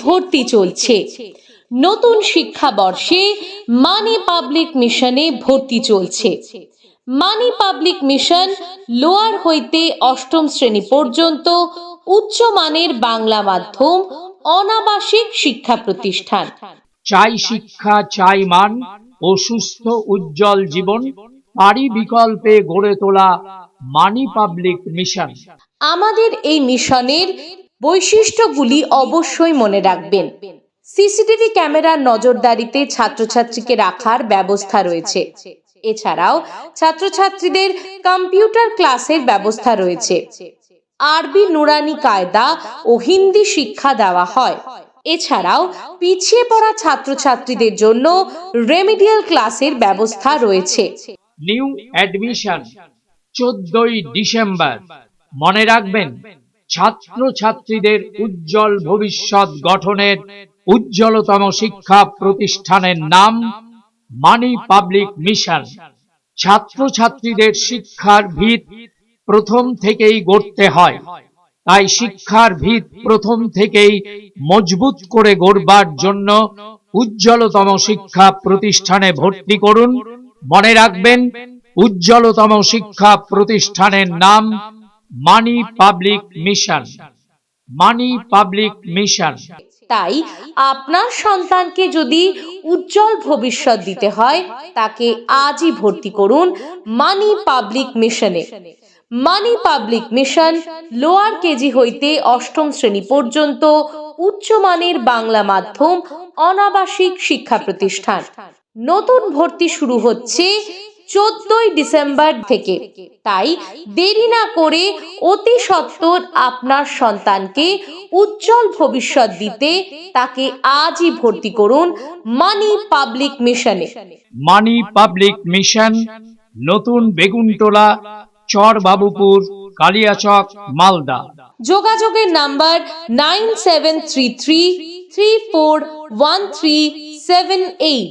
ভর্তি চলছে নতুন শিক্ষাবর্ষে মানি পাবলিক মিশনে ভর্তি চলছে। মানি পাবলিক মিশন লোয়ার হইতে অষ্টম শ্রেণী পর্যন্ত উচ্চমানের বাংলা মাধ্যম অনাবাসিক শিক্ষা প্রতিষ্ঠান। চাই শিক্ষা, চাই মান ও সুস্থ উজ্জ্বল জীবন, পারি বিকল্পে গড়ে তোলা মানি পাবলিক মিশন। আমাদের এই মিশনের বৈশিষ্ট্যগুলি অবশ্যই মনে রাখবেন। সিসিটিভি ক্যামেরার নজরদারিতে ছাত্রছাত্রীকে রাখার ব্যবস্থা রয়েছে। এছাড়াও ছাত্রছাত্রীদের কম্পিউটার ক্লাসের ব্যবস্থা রয়েছে। আরবি নুরানি কায়দা ও হিন্দি শিক্ষা দেওয়া হয়। এছাড়াও পিছিয়ে পড়া ছাত্রছাত্রীদের জন্য রেমিডিয়াল ক্লাসের ব্যবস্থা রয়েছে। নিউ অ্যাডমিশন 14ই ডিসেম্বর। মনে রাখবেন, ছাত্রছাত্রীদের উজ্জ্বল ভবিষ্যৎ গঠনের উজ্জ্বলতম শিক্ষা প্রতিষ্ঠানের নাম মানি পাবলিক মিশন। ছাত্রছাত্রীদের শিক্ষার ভিত প্রথম থেকেই গড়তে হয়, তাই শিক্ষার ভিত প্রথম থেকেই মজবুত করে গড়বার জন্য উজ্জ্বলতম শিক্ষা প্রতিষ্ঠানে ভর্তি করুন। মনে রাখবেন, উজ্জ্বলতম শিক্ষা প্রতিষ্ঠানের নাম মানি পাবলিক মিশন। মানি পাবলিক মিশন। তাই আপনার সন্তানকে যদি উজ্জ্বল ভবিষ্যৎ দিতে হয়, তাকে আজই ভর্তি করুন মানি পাবলিক মিশনে। মানি পাবলিক মিশন লোয়ার কেজি হইতে অষ্টম শ্রেণী পর্যন্ত উচ্চমানের বাংলা মাধ্যম অনাবাসিক শিক্ষা প্রতিষ্ঠান। নতুন ভর্তি শুরু হচ্ছে 14ই ডিসেম্বর থেকে। তাই দেরি না করে অতি সত্বর আপনার সন্তানকে উজ্জ্বল ভবিষ্যৎ দিতে তাকে আজই ভর্তি করুন মানি পাবলিক মিশনে। মানি পাবলিক মিশন, নতুন বেগুনটোলা, চর বাবুপুর, কালিয়াচক, মালদা। যোগাযোগের নাম্বার 9733341378।